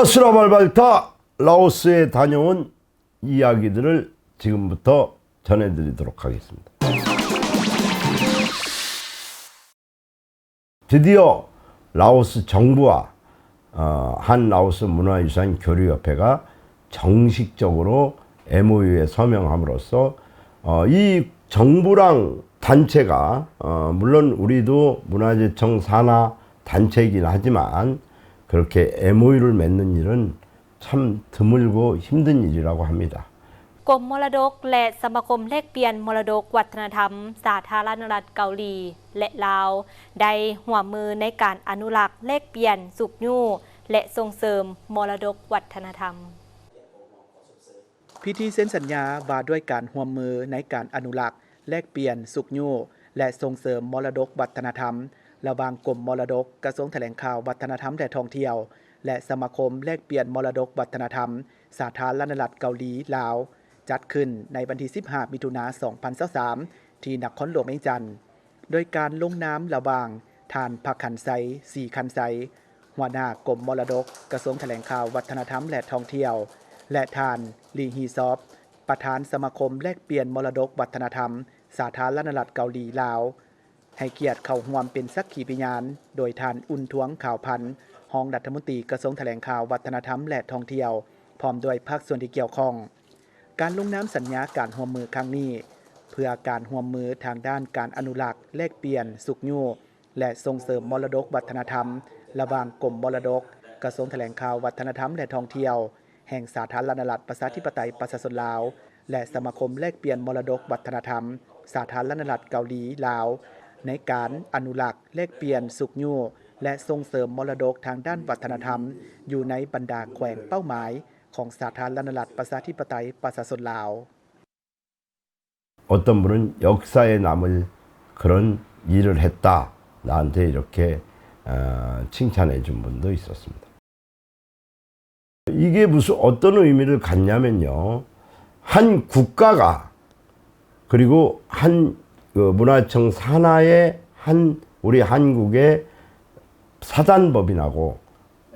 아스라발발타 라오스에 다녀온 이야기들을 지금부터 전해드리도록 하겠습니다. 드디어 라오스 정부와 한 라오스 문화유산 교류협회가 정식적으로 MOU에 서명함으로써 이 정부랑 단체가 물론 우리도 문화재청 산하 단체이긴 하지만 그렇게 MOU를 맺는 일은 참 드물고 힘든 일이라고 합니다. กรมมรดกและสมาคมแลกเปลี่ยนมรดกวัฒนธรรมสาธารณรัฐเกาหลีและลาวได้ร่วมมือในการอนุรักษ์แลกเปลี่ยนสุขยู่และส่งเสริมมรดกวัฒนธรรมพิธีเซ็นสัญญาว่าด้วยการร่วมมือในการอนุรักษ์แลกเปลี่ยนสุขยู่และส่งเสริมมรดกวัฒนธรรมระหว่างกรมมรดกกระทรวงแถลงข่าววัฒนธรรมและท่องเที่ยวและสมาคมแลกเปลี่ยนมรดกวัฒนธรรมสาธารณรัฐเกาหลีลาวจัดขึ้นในวันที่ 15 มิถุนายน 2023 ที่นครหลวงเวียงจันทน์โดยการลงนามระหว่างท่านพักขันไซสีขันไซหัวหน้ากรมมรดกกระทรวงแถลงข่าววัฒนธรรมและท่องเที่ยวและท่านลีฮีซอฟประธานสมาคมแลกเปลี่ยนมรดกวัฒนธรรมสาธารณรัฐเกาหลีลาวให้เกียรติเข้าร่วมเป็นสักขีพยานโดยท่านอุ่นท้วงข่าวพันธ์รองรัฐมนตรีกระทรวงแถลงข่าววัฒนธรรมและท่องเที่ยวพร้อมด้วยภาคส่วนที่เกี่ยวข้องการลงนามสัญญาการร่วมมือครั้งนี้เพื่อการร่วมมือทางด้านการอนุรักษ์แลกเปลี่ยนสุขยู่และส่งเสริมมรดกวัฒนธรรมระหว่างกรมมรดกกระทรวงแถลงข่าววัฒนธรรมและท่องเที่ยวแห่งสาธารณรัฐประชาธิปไตยประชาชนลาวและสมาคมแลกเปลี่ยนมรดกวัฒนธรรมสาธารณรัฐเกาหลีลาวในการอนุรักษ์แลกเปลี่ยนสุขยู่และส่งเสริมมรดกทางด้านวัฒนธรรมอยู่ในบรรดาแขวงเป้าหมายของสาธารณรัฐประชาธิปไตยประชาชนลาว 어떤 분은 역사에 남을 그런 일을 했다. 나한테 이렇게 칭찬해 준 분도 있었습니다. 이게 무슨 어떤 의미를 갖냐면요. 한 국가가 그리고 한 문화청 산하의 한 우리 한국의 사단법인하고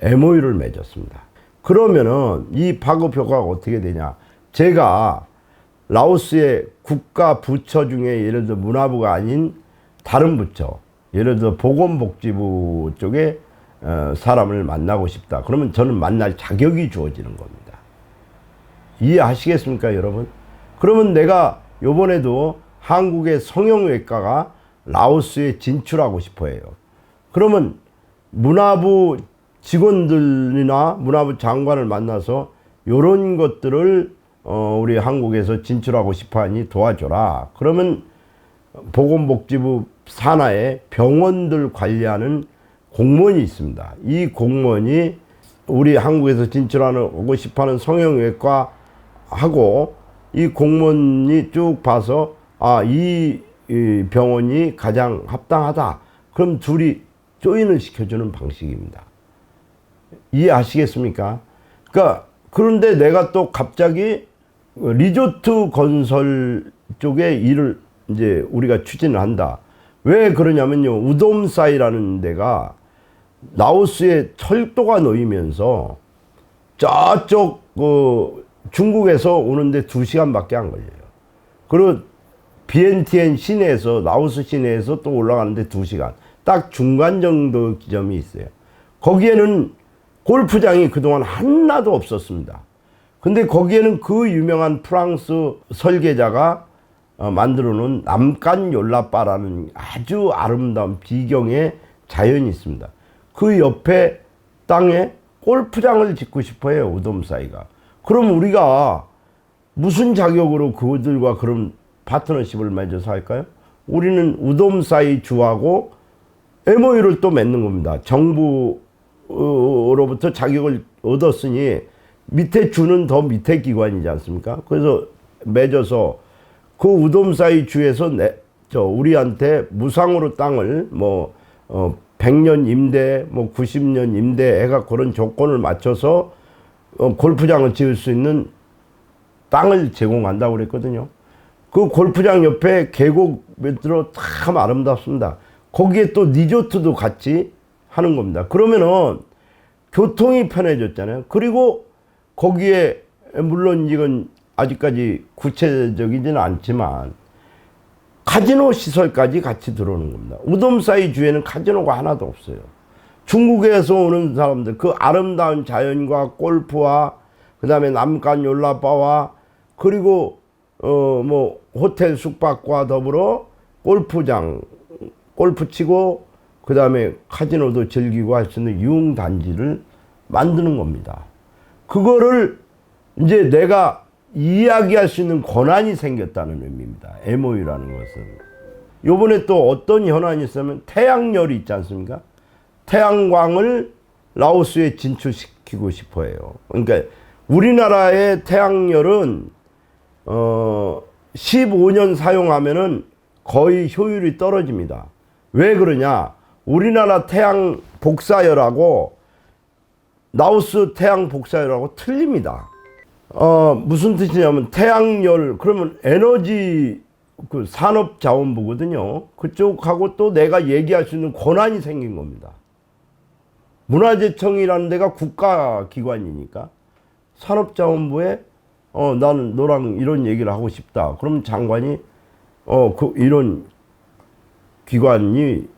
MOU를 맺었습니다. 그러면은 이 파급효과가 어떻게 되냐? 제가 라오스의 국가 부처 중에 예를 들어 문화부가 아닌 다른 부처, 예를 들어 보건복지부 쪽에 사람을 만나고 싶다. 그러면 저는 만날 자격이 주어지는 겁니다. 이해하시겠습니까, 여러분? 그러면 내가 요번에도 한국의 성형외과가 라오스에 진출하고 싶어 해요. 그러면 문화부 직원들이나 문화부 장관을 만나서 이런 것들을 우리 한국에서 진출하고 싶어하니 도와줘라. 그러면 보건복지부 산하에 병원들 관리하는 공무원이 있습니다. 이 공무원이 우리 한국에서 진출하고 싶어하는 성형외과하고 이 공무원이 쭉 봐서 이 병원이 가장 합당하다. 그럼 둘이 조인을 시켜주는 방식입니다. 이해하시겠습니까? 그런데 내가 또 갑자기 리조트 건설 쪽에 일을 이제 우리가 추진을 한다. 왜 그러냐면요. 우돔사이라는 데가 라오스에 철도가 놓이면서 저쪽 중국에서 오는데 2시간밖에 안 걸려요. 그리고 비엔티엔 시내에서 라오스 시내에서 또 올라가는데 2시간. 딱 중간 정도 지점이 있어요. 거기에는 골프장이 그동안 하나도 없었습니다. 근데 거기에는 그 유명한 프랑스 설계자가 만들어 놓은 남간욜라바라는 아주 아름다운 비경의 자연이 있습니다. 그 옆에 땅에 골프장을 짓고 싶어 해요, 우돔사이가. 그럼 우리가 무슨 자격으로 그들과 그런 파트너십을 맺어서 할까요? 우리는 우돔사이 주하고 MOU를 또 맺는 겁니다. 정부로부터 자격을 얻었으니 밑에 주는 더 밑에 기관이지 않습니까? 그래서 맺어서 그 우돔사이 주에서 우리한테 무상으로 땅을 100년 임대, 90년 임대 해가 그런 조건을 맞춰서 골프장을 지을 수 있는 땅을 제공한다고 그랬거든요. 그 골프장 옆에 계곡 밑으로 참 아름답습니다. 거기에 또 리조트도 같이 하는 겁니다. 그러면은 교통이 편해졌잖아요. 그리고 거기에 물론 이건 아직까지 구체적이지는 않지만 카지노 시설까지 같이 들어오는 겁니다. 우돔사이 주에는 카지노가 하나도 없어요. 중국에서 오는 사람들, 그 아름다운 자연과 골프와 그다음에 남간 욜라바와 그리고 뭐 호텔 숙박과 더불어 골프장, 골프 치고 그다음에 카지노도 즐기고 할 수 있는 유흥 단지를 만드는 겁니다. 그거를 이제 내가 이야기할 수 있는 권한이 생겼다는 의미입니다. MOU라는 것은. 요번에 또 어떤 현안이 있으면 태양열이 있지 않습니까? 태양광을 라오스에 진출시키고 싶어 해요. 그러니까 우리나라의 태양열은 15년 사용하면은 거의 효율이 떨어집니다. 왜 그러냐? 우리나라 태양 복사열하고 라오스 태양 복사열하고 틀립니다. 무슨 뜻이냐면 태양열 그러면 에너지 그 산업자원부거든요. 그쪽하고 또 내가 얘기할 수 있는 권한이 생긴 겁니다. 문화재청이라는 데가 국가기관이니까 산업자원부에 나는 너랑 이런 얘기를 하고 싶다. 그럼 장관이 이런 기관이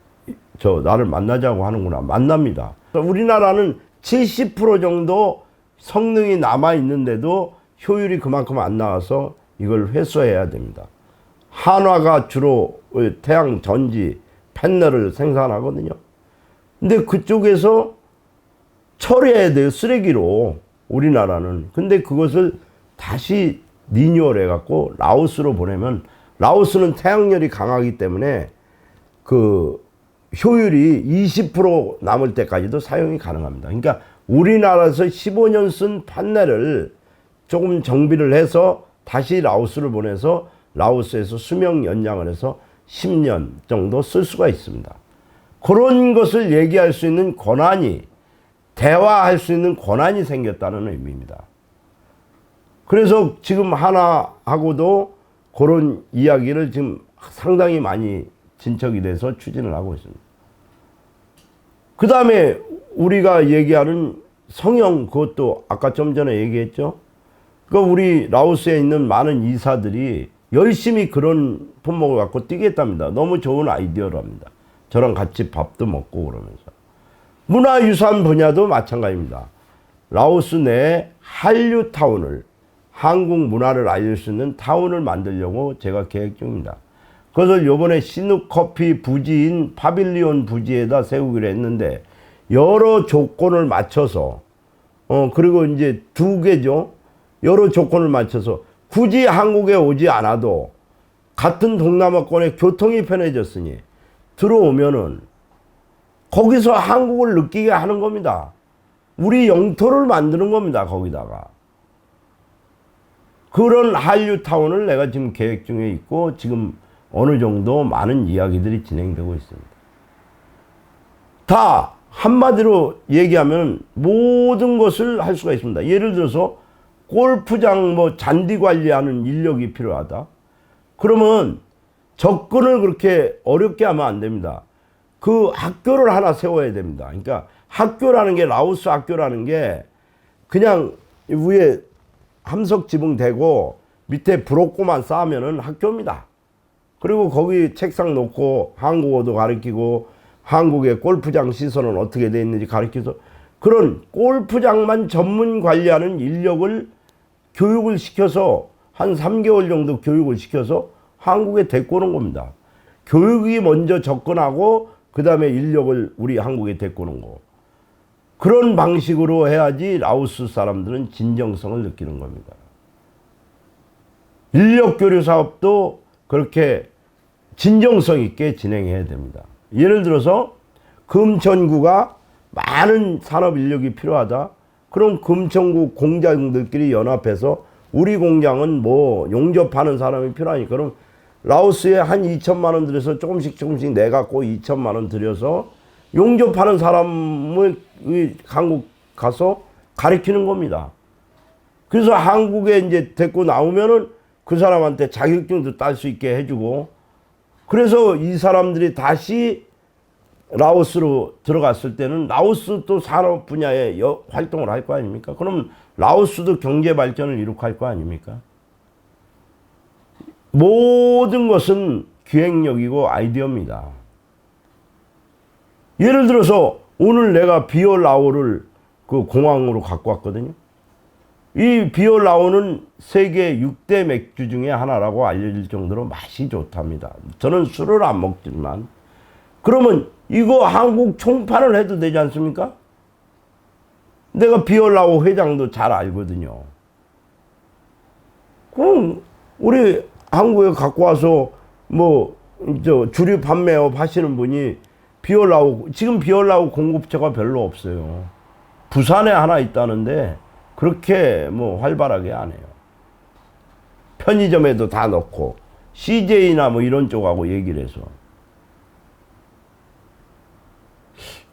나를 만나자고 하는구나. 만납니다. 우리나라는 70% 정도 성능이 남아 있는데도 효율이 그만큼 안 나와서 이걸 회수해야 됩니다. 한화가 주로 태양 전지 패널을 생산하거든요. 근데 그쪽에서 처리해야 돼요. 쓰레기로 우리나라는. 근데 그것을 다시 리뉴얼 해갖고 라오스로 보내면 라오스는 태양열이 강하기 때문에 그 효율이 20% 남을 때까지도 사용이 가능합니다. 그러니까 우리나라에서 15년 쓴 판넬을 조금 정비를 해서 다시 라오스를 보내서 라오스에서 수명 연장을 해서 10년 정도 쓸 수가 있습니다. 그런 것을 얘기할 수 있는 권한이, 대화할 수 있는 권한이 생겼다는 의미입니다. 그래서 지금 하나하고도 그런 이야기를 지금 상당히 많이 진척이 돼서 추진을 하고 있습니다. 그 다음에 우리가 얘기하는 성형, 그것도 아까 좀 전에 얘기했죠. 그러니까 우리 라오스에 있는 많은 이사들이 열심히 그런 품목을 갖고 뛰겠답니다. 너무 좋은 아이디어랍니다. 저랑 같이 밥도 먹고 그러면서. 문화유산 분야도 마찬가지입니다. 라오스 내에 한류타운을, 한국 문화를 알릴 수 있는 타운을 만들려고 제가 계획 중입니다. 그래서 요번에 시누커피 부지인 파빌리온 부지에다 세우기로 했는데 여러 조건을 맞춰서 그리고 이제 2개죠. 여러 조건을 맞춰서 굳이 한국에 오지 않아도 같은 동남아권에 교통이 편해졌으니 들어오면은 거기서 한국을 느끼게 하는 겁니다. 우리 영토를 만드는 겁니다. 거기다가. 그런 한류타운을 내가 지금 계획 중에 있고 지금 어느 정도 많은 이야기들이 진행되고 있습니다. 다 한마디로 얘기하면 모든 것을 할 수가 있습니다. 예를 들어서 골프장 잔디 관리하는 인력이 필요하다. 그러면 접근을 그렇게 어렵게 하면 안 됩니다. 그 학교를 하나 세워야 됩니다. 그러니까 학교라는 게, 라오스 학교라는 게 그냥 위에 함석 지붕 대고 밑에 브로코만 쌓으면은 학교입니다. 그리고 거기 책상 놓고 한국어도 가르치고 한국의 골프장 시설은 어떻게 돼 있는지 가르쳐서 그런 골프장만 전문 관리하는 인력을 교육을 시켜서 한 3개월 정도 교육을 시켜서 한국에 데리고 오는 겁니다. 교육이 먼저 접근하고 그 다음에 인력을 우리 한국에 데리고 오는 거. 그런 방식으로 해야지 라오스 사람들은 진정성을 느끼는 겁니다. 인력 교류 사업도 그렇게 진정성 있게 진행해야 됩니다. 예를 들어서 금천구가 많은 산업 인력이 필요하다. 그럼 금천구 공장들끼리 연합해서 우리 공장은 용접하는 사람이 필요하니까 그럼 라오스에 한 2천만 원 들여서 조금씩 내갖고 2천만 원 들여서 용접하는 사람을 한국 가서 가르치는 겁니다. 그래서 한국에 이제 데리고 나오면은 그 사람한테 자격증도 딸 수 있게 해주고 그래서 이 사람들이 다시 라오스로 들어갔을 때는 라오스 또 산업 분야에 활동을 할 거 아닙니까? 그럼 라오스도 경제 발전을 이룩할 거 아닙니까? 모든 것은 기획력이고 아이디어입니다. 예를 들어서 오늘 내가 비어라오를 그 공항으로 갖고 왔거든요. 이 비어라오는 세계 6대 맥주 중에 하나라고 알려질 정도로 맛이 좋답니다. 저는 술을 안 먹지만 그러면 이거 한국 총판을 해도 되지 않습니까? 내가 비어라오 회장도 잘 알거든요. 그럼 우리 한국에 갖고 와서 주류 판매업 하시는 분이 지금 비어라오 공급처가 별로 없어요. 부산에 하나 있다는데 그렇게 활발하게 안 해요. 편의점에도 다 넣고 CJ나 이런 쪽하고 얘기를 해서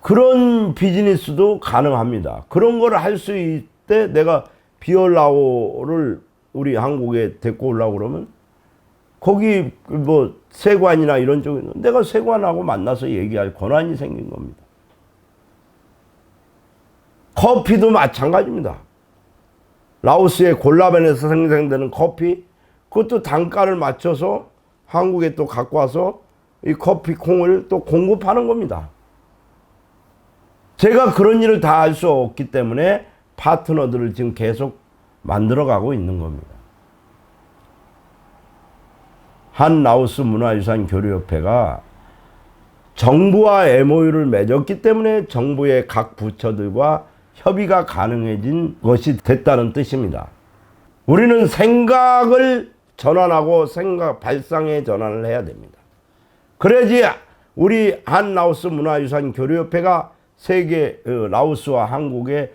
그런 비즈니스도 가능합니다. 그런 걸 할 수 있을 때 내가 비어라오를 우리 한국에 데리고 오려고 그러면 거기 세관이나 이런 쪽에 내가 세관하고 만나서 얘기할 권한이 생긴 겁니다. 커피도 마찬가지입니다. 라오스의 골라벤에서 생산되는 커피, 그것도 단가를 맞춰서 한국에 또 갖고 와서 이 커피 콩을 또 공급하는 겁니다. 제가 그런 일을 다 할 수 없기 때문에 파트너들을 지금 계속 만들어가고 있는 겁니다. 한 라오스 문화유산 교류협회가 정부와 MOU를 맺었기 때문에 정부의 각 부처들과 협의가 가능해진 것이 됐다는 뜻입니다. 우리는 생각을 전환하고 생각 발상의 전환을 해야 됩니다. 그래야지 우리 한 라오스 문화유산 교류협회가 세계 라오스와 한국의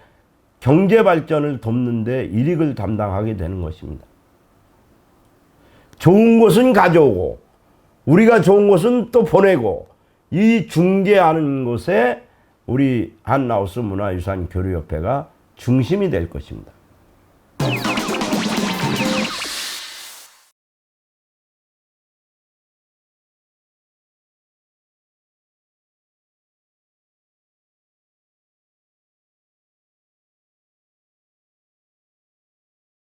경제 발전을 돕는 데 일익을 담당하게 되는 것입니다. 좋은 것은 가져오고 우리가 좋은 것은 또 보내고 이 중개하는 것에 우리 한 라오스 문화유산 교류협회가 중심이 될 것입니다.